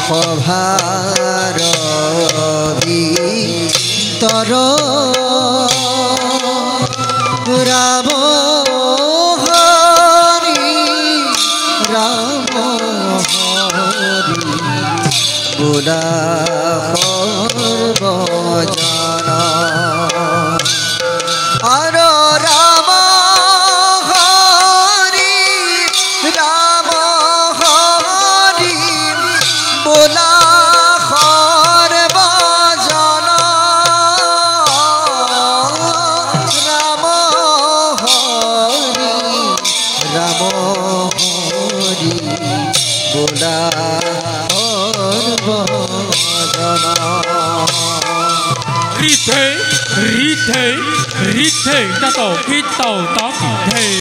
সভাৰ ভিতৰ ৰাম হৰি ৰাম হৰি বোলা সৰ্বজন আৰু ৰাম হৰি ৰাম হৰি বোলা সৰ্বজন ৰাম হৰি ৰাম হৰি বোলা সৰ্বজন Rít thế, ta tổ khi tàu tó kỳ thế.